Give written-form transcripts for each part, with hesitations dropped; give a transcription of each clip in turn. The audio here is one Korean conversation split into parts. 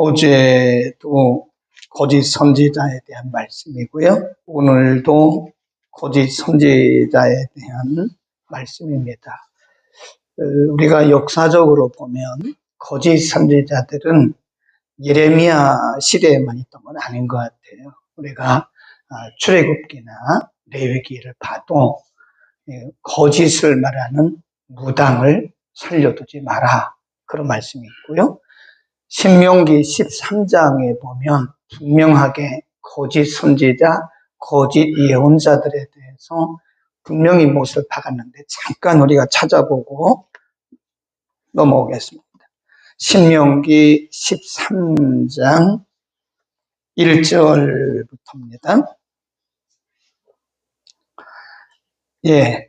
어제도 거짓 선지자에 대한 말씀이고요. 오늘도 거짓 선지자에 대한 말씀입니다. 우리가 역사적으로 보면 거짓 선지자들은 예레미야 시대에만 있던 건 아닌 것 같아요. 우리가 출애굽기나 레위기를 봐도 거짓을 말하는 무당을 살려두지 마라, 그런 말씀이 있고요. 신명기 13장에 보면 분명하게 거짓 선지자, 거짓 예언자들에 대해서 분명히 못을 박았는데 잠깐 우리가 찾아보고 넘어오겠습니다. 신명기 13장 1절부터입니다.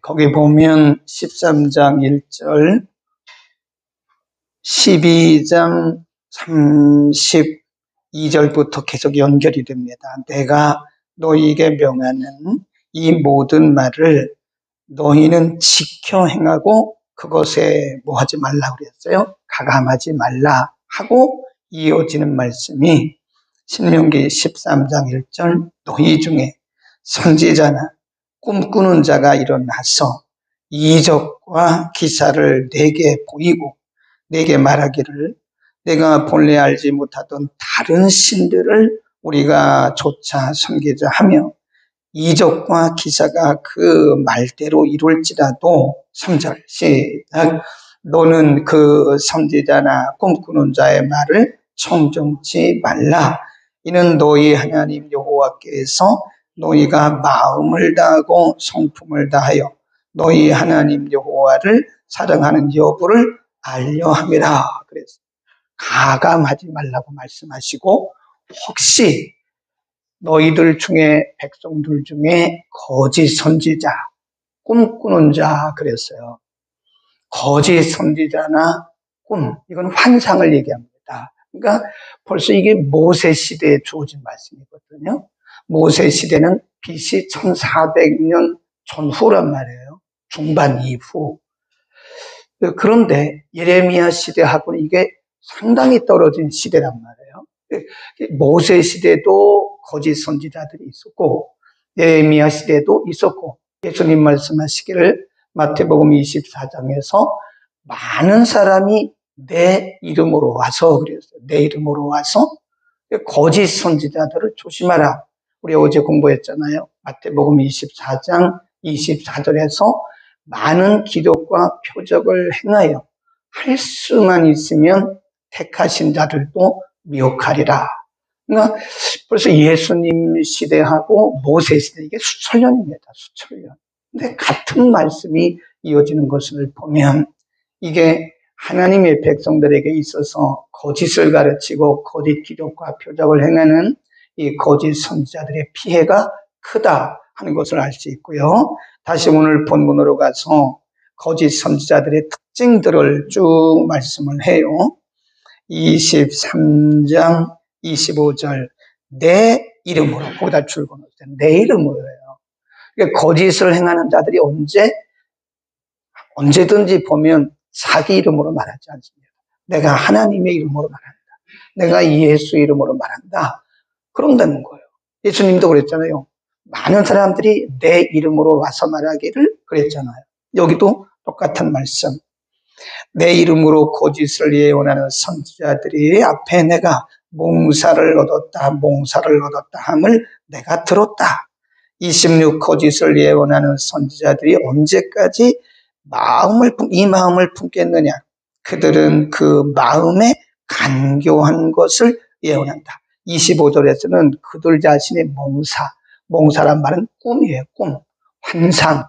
거기 보면 13장 1절, 12장 32절부터 계속 연결이 됩니다. 내가 너희에게 명하는 이 모든 말을 너희는 지켜 행하고 그것에 뭐 하지 말라 그랬어요? 가감하지 말라 하고 이어지는 말씀이 신명기 13장 1절, 너희 중에 선지자나 꿈꾸는 자가 일어나서 이적과 기사를 내게 보이고 내게 말하기를 내가 본래 알지 못하던 다른 신들을 우리가 쫓아 섬기자 하며 이적과 기사가 그 말대로 이룰지라도 3절 시작. 너는 그 선지자나 꿈꾸는 자의 말을 청종치 말라. 이는 너희 하나님 여호와께서 너희가 마음을 다하고 성품을 다하여 너희 하나님 여호와를 사랑하는 여부를 알려함이라. 그래서 가감하지 말라고 말씀하시고, 혹시 너희들 중에, 백성들 중에 거짓 선지자, 꿈꾸는 자 그랬어요. 거짓 선지자나 꿈, 이건 환상을 얘기합니다. 그러니까 벌써 이게 모세 시대에 주어진 말씀이거든요. 모세 시대는 BC 1400년 전후란 말이에요. 중반 이후. 그런데 예레미야 시대하고는 이게 상당히 떨어진 시대란 말이에요. 모세 시대도 거짓 선지자들이 있었고 예레미야 시대도 있었고, 예수님 말씀하시기를 마태복음 24장에서 많은 사람이 내 이름으로 와서 그랬어요. 내 이름으로 와서 거짓 선지자들을 조심하라. 우리 어제 공부했잖아요. 마태복음 24장 24절에서 많은 기적과 표적을 행하여 할 수만 있으면 택하신 자들도 미혹하리라. 그러니까 벌써 예수님 시대하고 모세 시대, 이게 수천 년입니다. 수천 년. 근데 같은 말씀이 이어지는 것을 보면 이게 하나님의 백성들에게 있어서 거짓을 가르치고 거짓 기적과 표적을 행하는 이 거짓 선지자들의 피해가 크다 하는 것을 알 수 있고요. 다시 오늘 본문으로 가서 거짓 선지자들의 특징들을 쭉 말씀을 해요. 23장 25절, 내 이름으로, 거기다 줄거놓으세요. 내 이름으로요. 그러니까 거짓을 행하는 자들이 언제든지 보면 자기 이름으로 말하지 않습니다. 내가 하나님의 이름으로 말한다. 내가 예수 이름으로 말한다. 그런다는 거예요. 예수님도 그랬잖아요. 많은 사람들이 내 이름으로 와서 말하기를 그랬잖아요. 여기도 똑같은 말씀. 내 이름으로 거짓을 예언하는 선지자들이 앞에 내가 몽사를 얻었다 함을 내가 들었다. 26 거짓을 예언하는 선지자들이 언제까지 이 마음을 품겠느냐. 그들은 그 마음에 간교한 것을 예언한다. 25절에서는 그들 자신의 몽사란 말은 꿈이에요. 꿈, 환상.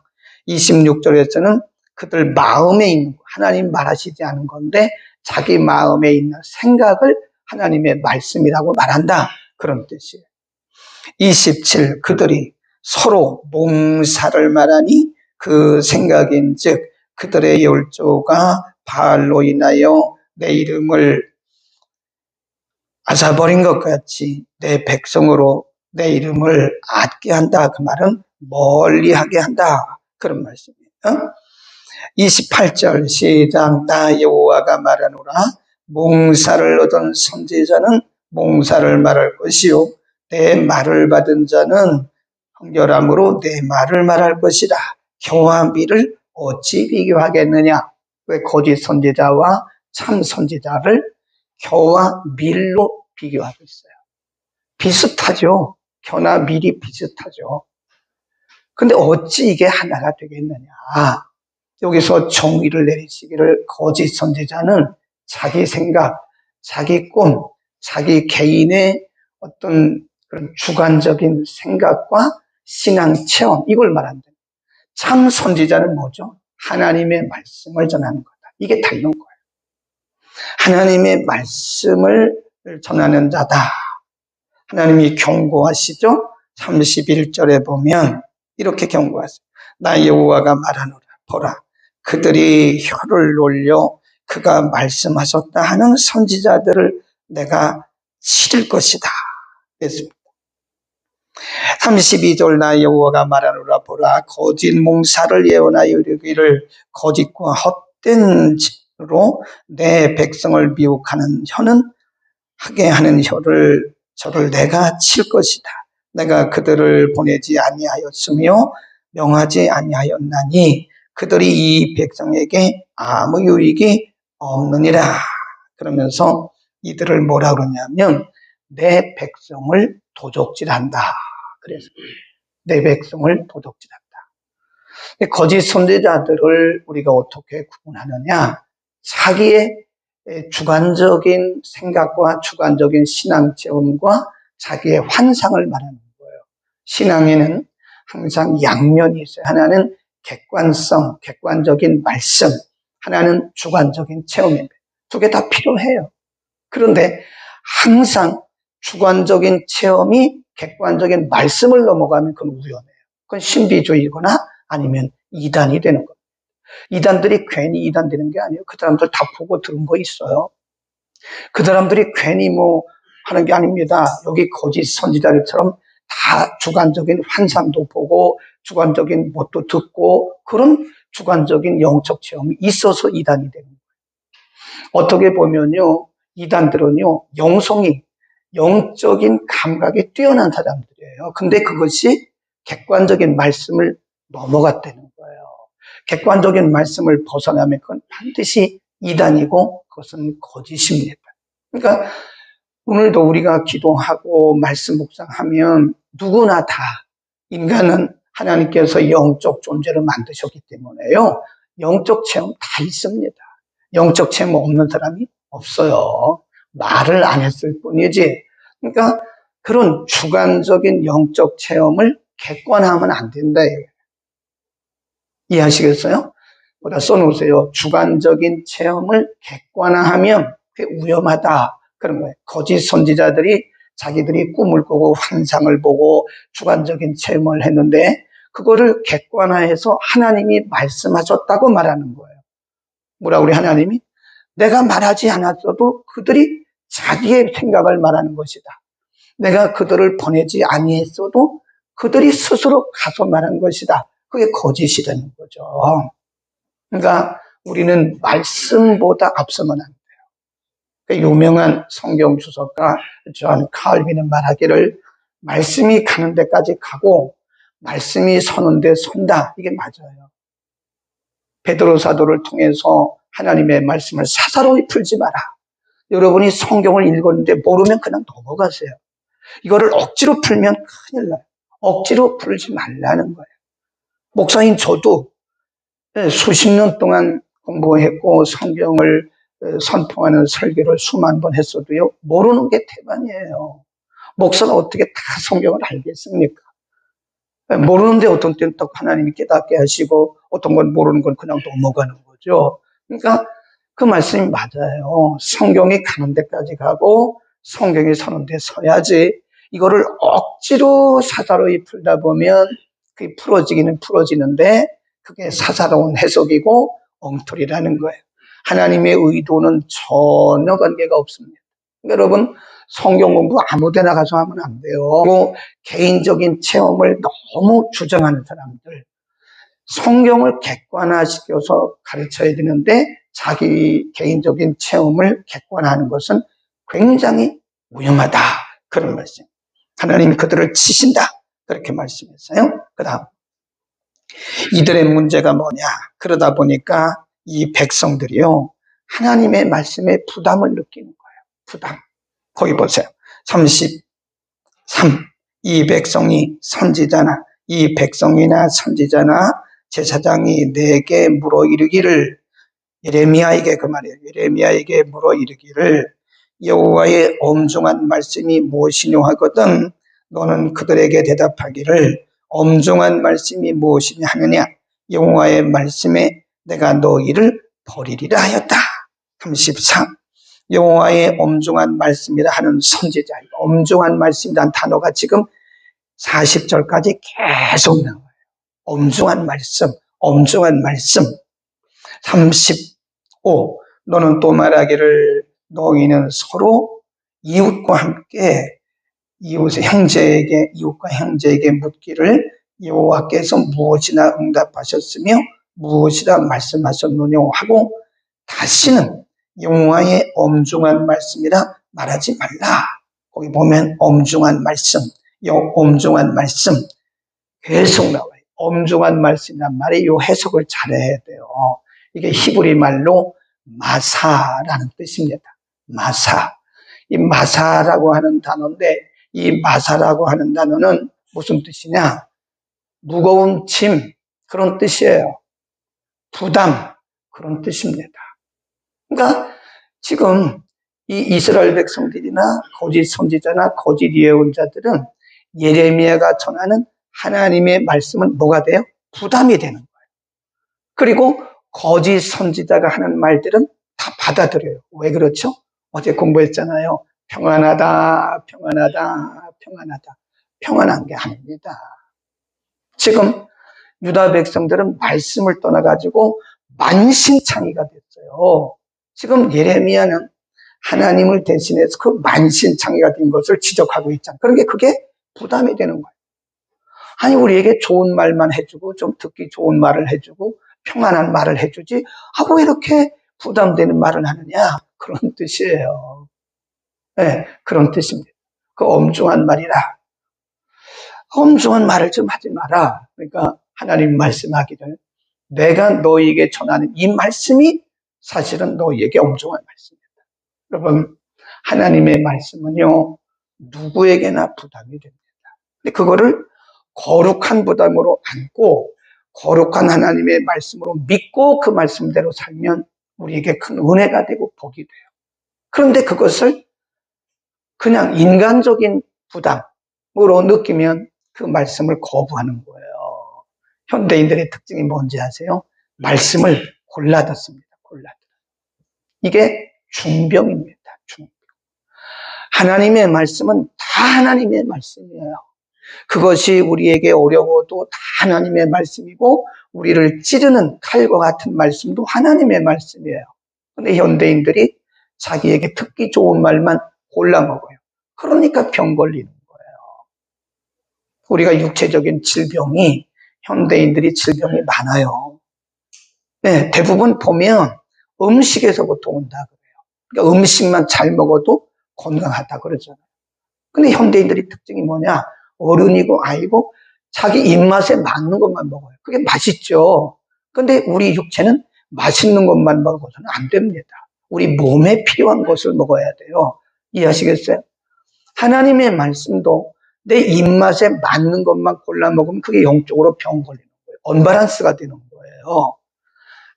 26절에서는 그들 마음에 있는, 하나님 말하시지 않은 건데 자기 마음에 있는 생각을 하나님의 말씀이라고 말한다, 그런 뜻이에요. 27, 그들이 서로 몽사를 말하니 그 생각인즉 그들의 열조가 바알로 인하여 내 이름을 앗아버린 것 같이 내 백성으로 내 이름을 앗게 한다. 그 말은 멀리하게 한다, 그런 말씀이에요. 28절 시작. 나 여호와가 말하노라. 몽사를 얻은 선지자는 몽사를 말할 것이요 내 말을 받은 자는 청결함으로 내 말을 말할 것이라. 겨와 밀을 어찌 비교하겠느냐? 왜 거짓 선지자와 참 선지자를 겨와 밀로 비교하고 있어요? 비슷하죠. 겨나 밀이 비슷하죠. 근데 어찌 이게 하나가 되겠느냐? 여기서 정의를 내리시기를 거짓 선지자는 자기 생각, 자기 꿈, 자기 개인의 어떤 그런 주관적인 생각과 신앙 체험, 이걸 말한다. 참 선지자는 뭐죠? 하나님의 말씀을 전하는 거다. 이게 다른 거예요. 하나님의 말씀을 전하는 자다. 하나님이 경고하시죠? 31절에 보면 이렇게 경고하세요. 나 여호와가 말하노라. 보라, 그들이 혀를 놀려 그가 말씀하셨다 하는 선지자들을 내가 치를 것이다. 그랬습니다. 32절 나 여호와가 말하노라. 보라, 거짓 몽사를 예언하여 이르기를 거짓과 헛된 짓으로 내 백성을 미혹하는 혀는 하게 하는 저를 내가 칠 것이다. 내가 그들을 보내지 아니하였으며 명하지 아니하였나니 그들이 이 백성에게 아무 유익이 없느니라. 그러면서 이들을 뭐라 그러냐면 내 백성을 도적질한다. 그래서 내 백성을 도적질한다. 거짓 선지자들을 우리가 어떻게 구분하느냐? 자기의 주관적인 생각과 주관적인 신앙 체험과 자기의 환상을 말하는 거예요. 신앙에는 항상 양면이 있어요. 하나는 객관성, 객관적인 말씀, 하나는 주관적인 체험입니다. 두 개 다 필요해요. 그런데 항상 주관적인 체험이 객관적인 말씀을 넘어가면 그건 우연해요. 그건 신비주의거나 아니면 이단이 되는 겁니다. 이단들이 괜히 이단 되는 게 아니에요. 그 사람들 다 보고 들은 거 있어요. 그 사람들이 괜히 뭐 하는 게 아닙니다. 여기 거짓 선지자들처럼 다 주관적인 환상도 보고 주관적인 것도 듣고 그런 주관적인 영적 체험이 있어서 이단이 되는 거예요. 어떻게 보면요, 이단들은요, 영적인 감각이 뛰어난 사람들이에요. 근데 그것이 객관적인 말씀을 넘어갔다는 거예요. 객관적인 말씀을 벗어나면 그건 반드시 이단이고 그것은 거짓입니다. 그러니까 오늘도 우리가 기도하고 말씀 묵상하면 누구나 다 인간은 하나님께서 영적 존재를 만드셨기 때문에요. 영적 체험 다 있습니다. 영적 체험 없는 사람이 없어요. 말을 안 했을 뿐이지. 그러니까 그런 주관적인 영적 체험을 객관화하면 안 된다. 이해하시겠어요? 보다 써놓으세요. 주관적인 체험을 객관화하면 그게 위험하다. 그런 거예요. 거짓 선지자들이 자기들이 꿈을 꾸고 환상을 보고 주관적인 체험을 했는데 그거를 객관화해서 하나님이 말씀하셨다고 말하는 거예요. 뭐라고 우리 하나님이? 내가 말하지 않았어도 그들이 자기의 생각을 말하는 것이다. 내가 그들을 보내지 아니했어도 그들이 스스로 가서 말한 것이다. 그게 거짓이라는 거죠. 그러니까 우리는 말씀보다 앞서면 안 돼요. 그 유명한 성경 주석가 존 칼빈은 말하기를 말씀이 가는 데까지 가고 말씀이 서는 데 선다. 이게 맞아요. 베드로 사도를 통해서 하나님의 말씀을 사사로이 풀지 마라. 여러분이 성경을 읽었는데 모르면 그냥 넘어가세요. 이거를 억지로 풀면 큰일 나요. 억지로 풀지 말라는 거예요. 목사인 저도 수십 년 동안 공부했고 성경을 선포하는 설교를 수만 번 했어도요. 모르는 게 태반이에요. 목사가 어떻게 다 성경을 알겠습니까? 모르는데 어떤 때는 또 하나님이 깨닫게 하시고 어떤 건 모르는 건 그냥 넘어가는 거죠. 그러니까 그 말씀이 맞아요. 성경이 가는 데까지 가고 성경이 서는 데 서야지 이거를 억지로 사사로이 풀다 보면 그게 풀어지기는 풀어지는데 그게 사사로운 해석이고 엉터리라는 거예요. 하나님의 의도는 전혀 관계가 없습니다. 그러니까 여러분 성경 공부 아무 데나 가서 하면 안 돼요. 그리고 개인적인 체험을 너무 주장하는 사람들 성경을 객관화시켜서 가르쳐야 되는데 자기 개인적인 체험을 객관화하는 것은 굉장히 위험하다. 그런 말씀. 하나님이 그들을 치신다. 그렇게 말씀했어요. 그 다음 이들의 문제가 뭐냐. 그러다 보니까 이 백성들이요, 하나님의 말씀에 부담을 느끼는 거예요. 부담. 거기 보세요. 33. 이 백성이 선지자나 이 백성이나 선지자나 제사장이 내게 물어 이르기를, 예레미야에게 그 말이에요. 예레미야에게 물어 이르기를 여호와의 엄중한 말씀이 무엇이뇨 하거든 너는 그들에게 대답하기를 엄중한 말씀이 무엇이냐 하느냐. 여호와의 말씀에 내가 너희를 버리리라 하였다. 34. 여호와의 엄중한 말씀이라 하는 선지자. 엄중한 말씀이라는 단어가 지금 40절까지 계속 나와요. 엄중한 말씀, 엄중한 말씀. 35. 너는 또 말하기를 너희는 서로 이웃과 함께 이웃과 형제에게 묻기를 여호와께서 무엇이나 응답하셨으며 무엇이라 말씀하셨느냐 하고 다시는 여호와의 엄중한 말씀이라 말하지 말라. 거기 보면 엄중한 말씀, 엄중한 말씀 계속 나와요. 엄중한 말씀이란 말이 이 해석을 잘해야 돼요. 이게 히브리 말로 마사라는 뜻입니다. 마사. 이 마사라고 하는 단어인데 이 마사라고 하는 단어는 무슨 뜻이냐? 무거운 짐, 그런 뜻이에요. 부담, 그런 뜻입니다. 그러니까 지금 이 이스라엘 백성들이나 거짓 선지자나 거짓 예언자들은 예레미야가 전하는 하나님의 말씀은 뭐가 돼요? 부담이 되는 거예요. 그리고 거짓 선지자가 하는 말들은 다 받아들여요. 왜 그렇죠? 어제 공부했잖아요. 평안하다, 평안하다, 평안하다. 평안한 게 아닙니다. 지금 유다 백성들은 말씀을 떠나가지고 만신창이가 됐어요. 지금 예레미야는 하나님을 대신해서 그 만신창이가 된 것을 지적하고 있잖아요. 그러니까 그게 부담이 되는 거예요. 아니, 우리에게 좋은 말만 해주고 좀 듣기 좋은 말을 해주고 평안한 말을 해주지 하고 이렇게 부담되는 말을 하느냐, 그런 뜻이에요. 네, 그런 뜻입니다. 그 엄중한 말이라, 엄중한 말을 좀 하지 마라. 그러니까 하나님 말씀하기를 내가 너희에게 전하는 이 말씀이 사실은 너희에게 엄중한 말씀입니다. 여러분, 하나님의 말씀은요 누구에게나 부담이 됩니다. 근데 그거를 거룩한 부담으로 안고 거룩한 하나님의 말씀으로 믿고 그 말씀대로 살면 우리에게 큰 은혜가 되고 복이 돼요. 그런데 그것을 그냥 인간적인 부담으로 느끼면 그 말씀을 거부하는 거예요. 현대인들의 특징이 뭔지 아세요? 말씀을 골라 듣습니다. 골라 듣. 이게 중병입니다. 중병. 하나님의 말씀은 다 하나님의 말씀이에요. 그것이 우리에게 어려워도 다 하나님의 말씀이고 우리를 찌르는 칼과 같은 말씀도 하나님의 말씀이에요. 그런데 현대인들이 자기에게 듣기 좋은 말만 골라 먹어요. 그러니까 병 걸리는 거예요. 우리가 육체적인 질병이, 현대인들이 질병이 많아요. 네, 대부분 보면 음식에서부터 온다 그래요. 그러니까 음식만 잘 먹어도 건강하다 그러잖아요. 근데 현대인들의 특징이 뭐냐? 어른이고 아이고 자기 입맛에 맞는 것만 먹어요. 그게 맛있죠. 근데 우리 육체는 맛있는 것만 먹어서는 안 됩니다. 우리 몸에 필요한 것을 먹어야 돼요. 이해하시겠어요? 하나님의 말씀도 내 입맛에 맞는 것만 골라 먹으면 그게 영적으로 병 걸리는 거예요. 언밸런스가 되는 거예요.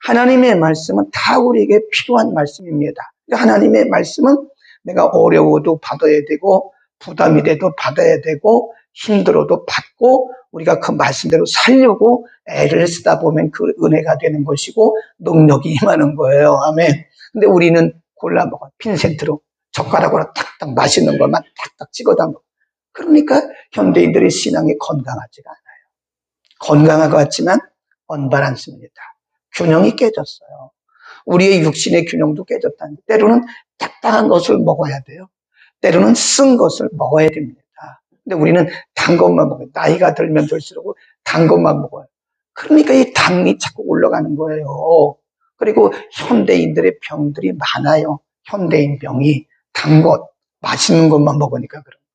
하나님의 말씀은 다 우리에게 필요한 말씀입니다. 하나님의 말씀은 내가 어려워도 받아야 되고 부담이 돼도 받아야 되고 힘들어도 받고 우리가 그 말씀대로 살려고 애를 쓰다 보면 그 은혜가 되는 것이고 능력이 임하는 거예요. 아멘. 근데 우리는 골라 먹어. 핀센트로 젓가락으로 탁탁 맛있는 것만 탁탁 찍어다 먹어. 그러니까 현대인들의 신앙이 건강하지가 않아요. 건강한 것 같지만 언밸런스입니다. 균형이 깨졌어요. 우리의 육신의 균형도 깨졌다는, 때로는 딱딱한 것을 먹어야 돼요. 때로는 쓴 것을 먹어야 됩니다. 근데 우리는 단 것만 먹어요. 나이가 들면 들수록 단 것만 먹어요. 그러니까 이 당이 자꾸 올라가는 거예요. 그리고 현대인들의 병들이 많아요. 현대인 병이 단 것, 맛있는 것만 먹으니까 그런 거예요.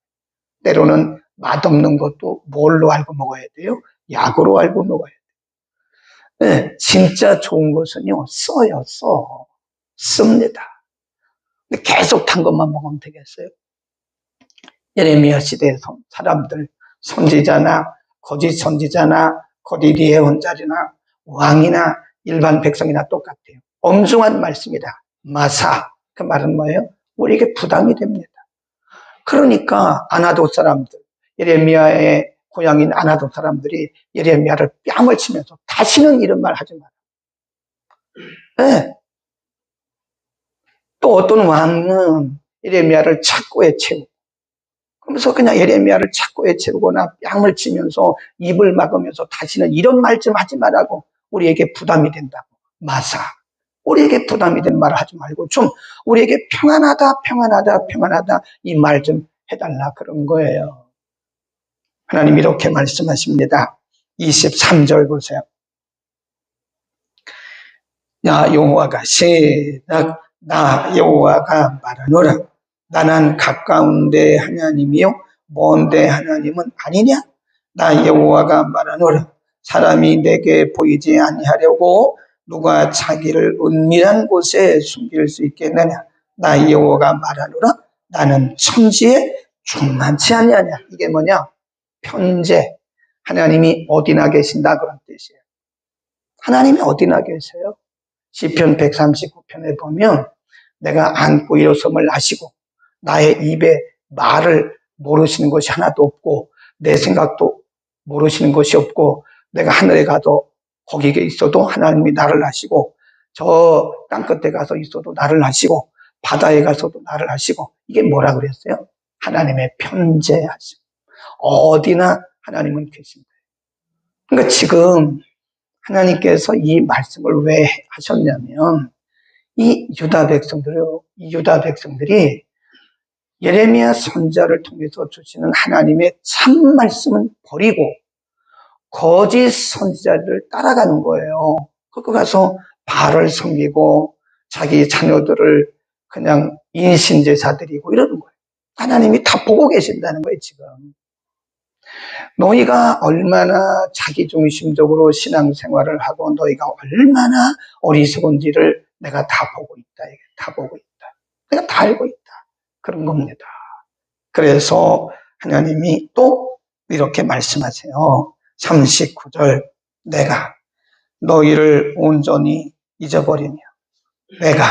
때로는 맛없는 것도 뭘로 알고 먹어야 돼요? 약으로 알고 먹어야 돼요. 네, 진짜 좋은 것은요, 씁니다. 근데 계속 단 것만 먹으면 되겠어요? 예레미야 시대의 사람들, 선지자나, 거짓 선지자나, 거짓 예언자나, 왕이나, 일반 백성이나 똑같아요. 엄중한 말씀이다. 마사. 그 말은 뭐예요? 우리에게 부담이 됩니다. 그러니까, 아나돗 사람들, 예레미야의 고향인 아나돗 사람들이 예레미야를 뺨을 치면서 다시는 이런 말 하지 마라. 네. 또 어떤 왕은 예레미야를 착고에 채우고, 그러면서 그냥 예레미야를 착고에 채우거나 뺨을 치면서 입을 막으면서 다시는 이런 말 좀 하지 말라고 우리에게 부담이 된다고. 마사. 우리에게 부담이 된 말을 하지 말고 좀 우리에게 평안하다 이 말 좀 해달라 그런 거예요. 하나님 이렇게 말씀하십니다. 23절 보세요. 야 여호와가 시작 나 여호와가 말하노라 나는 가까운데 하나님이요 먼데 하나님은 아니냐 나 여호와가 말하노라 사람이 내게 보이지 아니하려고 누가 자기를 은밀한 곳에 숨길 수 있겠느냐 나 여호와가 말하노라 나는 천지에 충만치 아니하냐 이게 뭐냐 편재 하나님이 어디나 계신다 그런 뜻이에요. 하나님이 어디나 계세요? 시편 139편에 보면 내가 안고 일어섬을 아시고 나의 입에 말을 모르시는 것이 하나도 없고 내 생각도 모르시는 것이 없고 내가 하늘에 가도 거기에 있어도 하나님이 나를 아시고 저 땅끝에 가서 있어도 나를 아시고 바다에 가서도 나를 아시고 이게 뭐라 그랬어요? 하나님의 편재하심. 어디나 하나님은 계신 거예요. 그러니까 지금 하나님께서 이 말씀을 왜 하셨냐면 이 유다 백성들이 예레미야 선지자를 통해서 주시는 하나님의 참 말씀은 버리고 거짓 선지자를 따라가는 거예요. 거기 가서 바알을 섬기고 자기 자녀들을 그냥 인신제사 드리고 이러는 거예요. 하나님이 다 보고 계신다는 거예요, 지금. 너희가 얼마나 자기중심적으로 신앙생활을 하고 너희가 얼마나 어리석은지를 내가 다 보고 있다. 다 보고 있다. 내가 다 알고 있다. 그런 겁니다. 그래서 하나님이 또 이렇게 말씀하세요. 39절 내가 너희를 온전히 잊어버리며 내가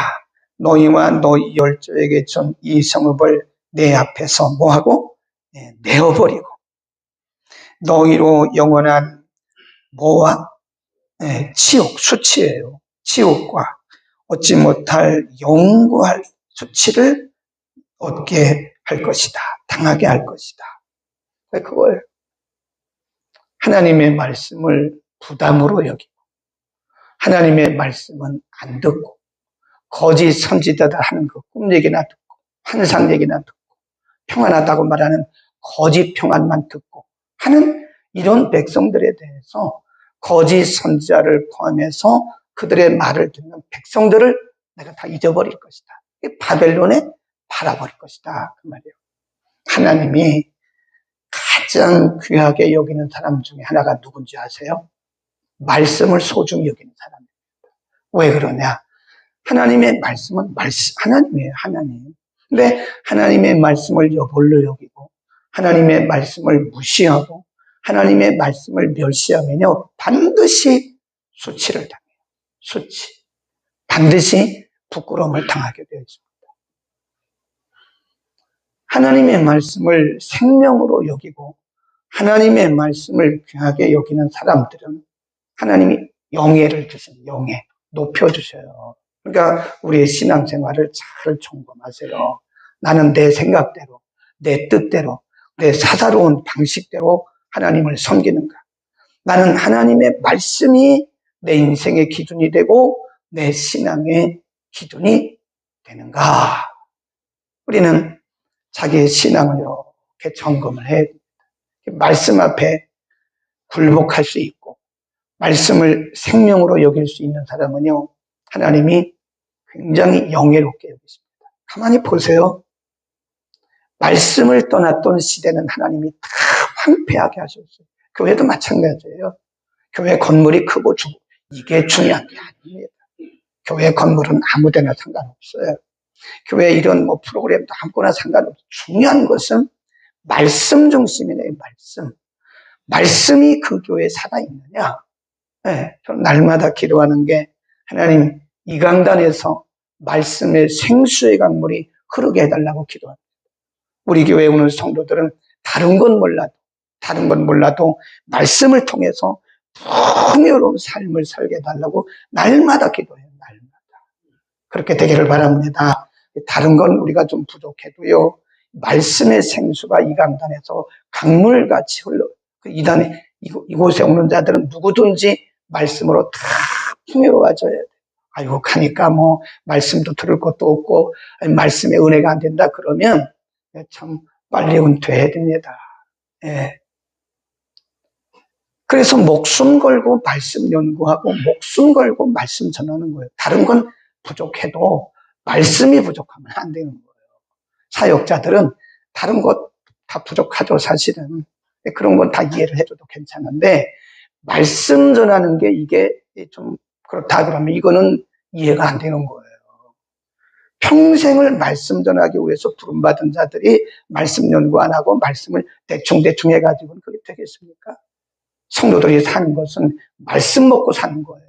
너희와 너희 열조에게 준 이 성읍을 내 앞에서 뭐하고? 내어버리고 너희로 영원한 뭐와 치욕, 수치예요. 치욕과 얻지 못할 영구할 수치를 얻게 할 것이다. 당하게 할 것이다. 그걸 하나님의 말씀을 부담으로 여기고 하나님의 말씀은 안 듣고 거짓 선지자들 하는 그 꿈 얘기나 듣고 환상 얘기나 듣고 평안하다고 말하는 거짓 평안만 듣고 하는 이런 백성들에 대해서 거짓 선지자를 포함해서 그들의 말을 듣는 백성들을 내가 다 잊어버릴 것이다. 바벨론에 팔아버릴 것이다. 그 말이에요. 하나님이 가장 귀하게 여기는 사람 중에 하나가 누군지 아세요? 말씀을 소중히 여기는 사람입니다. 왜 그러냐? 하나님의 말씀은 하나님이에요. 하나님. 근데 하나님의 말씀을 여볼로 여기고 하나님의 말씀을 무시하고 하나님의 말씀을 멸시하면요 반드시 수치를 당해요. 수치. 반드시 부끄러움을 당하게 되어 있습니다. 하나님의 말씀을 생명으로 여기고 하나님의 말씀을 귀하게 여기는 사람들은 하나님이 영예를 주신 영예 높여주셔요. 그러니까 우리의 신앙생활을 잘 점검하세요. 나는 내 생각대로, 내 뜻대로, 내 사사로운 방식대로 하나님을 섬기는가? 나는 하나님의 말씀이 내 인생의 기준이 되고 내 신앙의 기준이 되는가? 우리는 자기의 신앙을 이렇게 점검을 해야 됩니다. 말씀 앞에 굴복할 수 있고 말씀을 생명으로 여길 수 있는 사람은요 하나님이 굉장히 영예롭게 여기십니다. 가만히 보세요. 말씀을 떠났던 시대는 하나님이 다 황폐하게 하셨어요. 교회도 마찬가지예요. 교회 건물이 크고 이게 중요한 게 아닙니다. 교회 건물은 아무데나 상관없어요. 교회 이런 프로그램도 아무거나 상관없어요. 중요한 것은 말씀 중심이네요. 말씀이 그 교회에 살아있느냐. 네, 저는 날마다 기도하는 게 하나님 이 강단에서 말씀의 생수의 강물이 흐르게 해달라고 기도합니다. 우리 교회에 오는 성도들은 다른 건 몰라도 말씀을 통해서 풍요로운 삶을 살게 해달라고 날마다 기도해요. 날마다. 그렇게 되기를 바랍니다. 다른 건 우리가 좀 부족해도요. 말씀의 생수가 이 강단에서 강물같이 흘러 이곳에 오는 자들은 누구든지 말씀으로 다 풍요로워져야 돼. 아이고 가니까 말씀도 들을 것도 없고 말씀의 은혜가 안 된다 그러면 참 빨리 은퇴해야 됩니다. 예. 그래서 목숨 걸고 말씀 연구하고 목숨 걸고 말씀 전하는 거예요. 다른 건 부족해도 말씀이 부족하면 안 되는 거예요. 사역자들은 다른 것 다 부족하죠, 사실은. 그런 건 다 이해를 해줘도 괜찮은데 말씀 전하는 게 이게 좀 그렇다 그러면 이거는 이해가 안 되는 거예요. 평생을 말씀 전하기 위해서 부름받은 자들이 말씀 연구 안 하고 말씀을 대충 해가지고는 그게 되겠습니까? 성도들이 사는 것은 말씀 먹고 사는 거예요.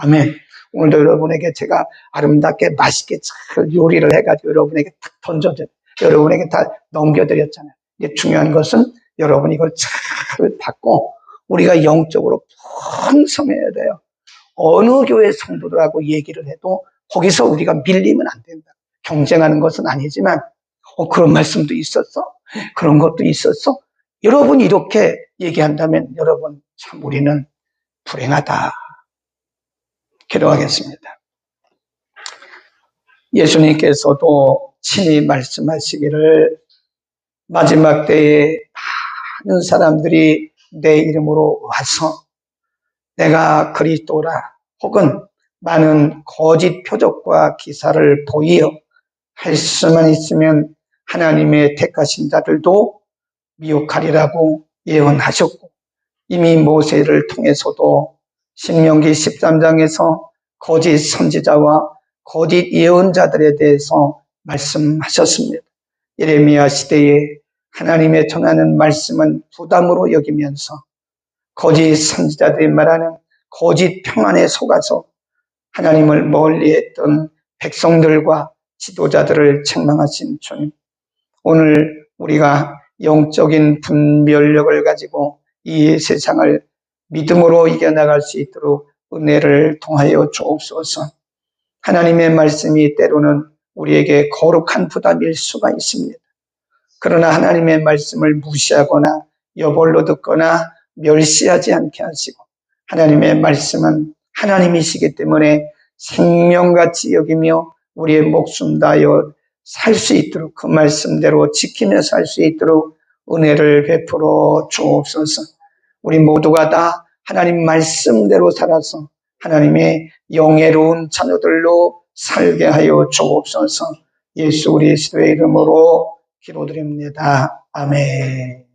아멘. 오늘도 여러분에게 제가 아름답게 맛있게 잘 요리를 해가지고 여러분에게 딱 여러분에게 다 넘겨드렸잖아요. 이제 중요한 것은 여러분이 이걸 잘 받고 우리가 영적으로 풍성해야 돼요. 어느 교회 성도들하고 얘기를 해도 거기서 우리가 밀리면 안 된다. 경쟁하는 것은 아니지만 그런 말씀도 있었어? 그런 것도 있었어? 여러분이 이렇게 얘기한다면 여러분 참 우리는 불행하다. 기도하겠습니다. 예수님께서도 친히 말씀하시기를 마지막 때에 많은 사람들이 내 이름으로 와서 내가 그리스도라 혹은 많은 거짓 표적과 기사를 보이어 할 수만 있으면 하나님의 택하신 자들도 미혹하리라고 예언하셨고 이미 모세를 통해서도 신명기 13장에서 거짓 선지자와 거짓 예언자들에 대해서 말씀하셨습니다. 예레미야 시대에 하나님의 전하는 말씀은 부담으로 여기면서 거짓 선지자들이 말하는 거짓 평안에 속아서 하나님을 멀리했던 백성들과 지도자들을 책망하신 주님. 오늘 우리가 영적인 분별력을 가지고 이 세상을 믿음으로 이겨나갈 수 있도록 은혜를 통하여 주옵소서. 하나님의 말씀이 때로는 우리에게 거룩한 부담일 수가 있습니다. 그러나 하나님의 말씀을 무시하거나 여벌로 듣거나 멸시하지 않게 하시고 하나님의 말씀은 하나님이시기 때문에 생명같이 여기며 우리의 목숨 다하여 살 수 있도록 그 말씀대로 지키며 살 수 있도록 은혜를 베풀어 주옵소서. 우리 모두가 다 하나님 말씀대로 살아서 하나님의 영예로운 자녀들로 살게 하여 주옵소서. 예수 그리스도의 이름으로 기도드립니다. 아멘.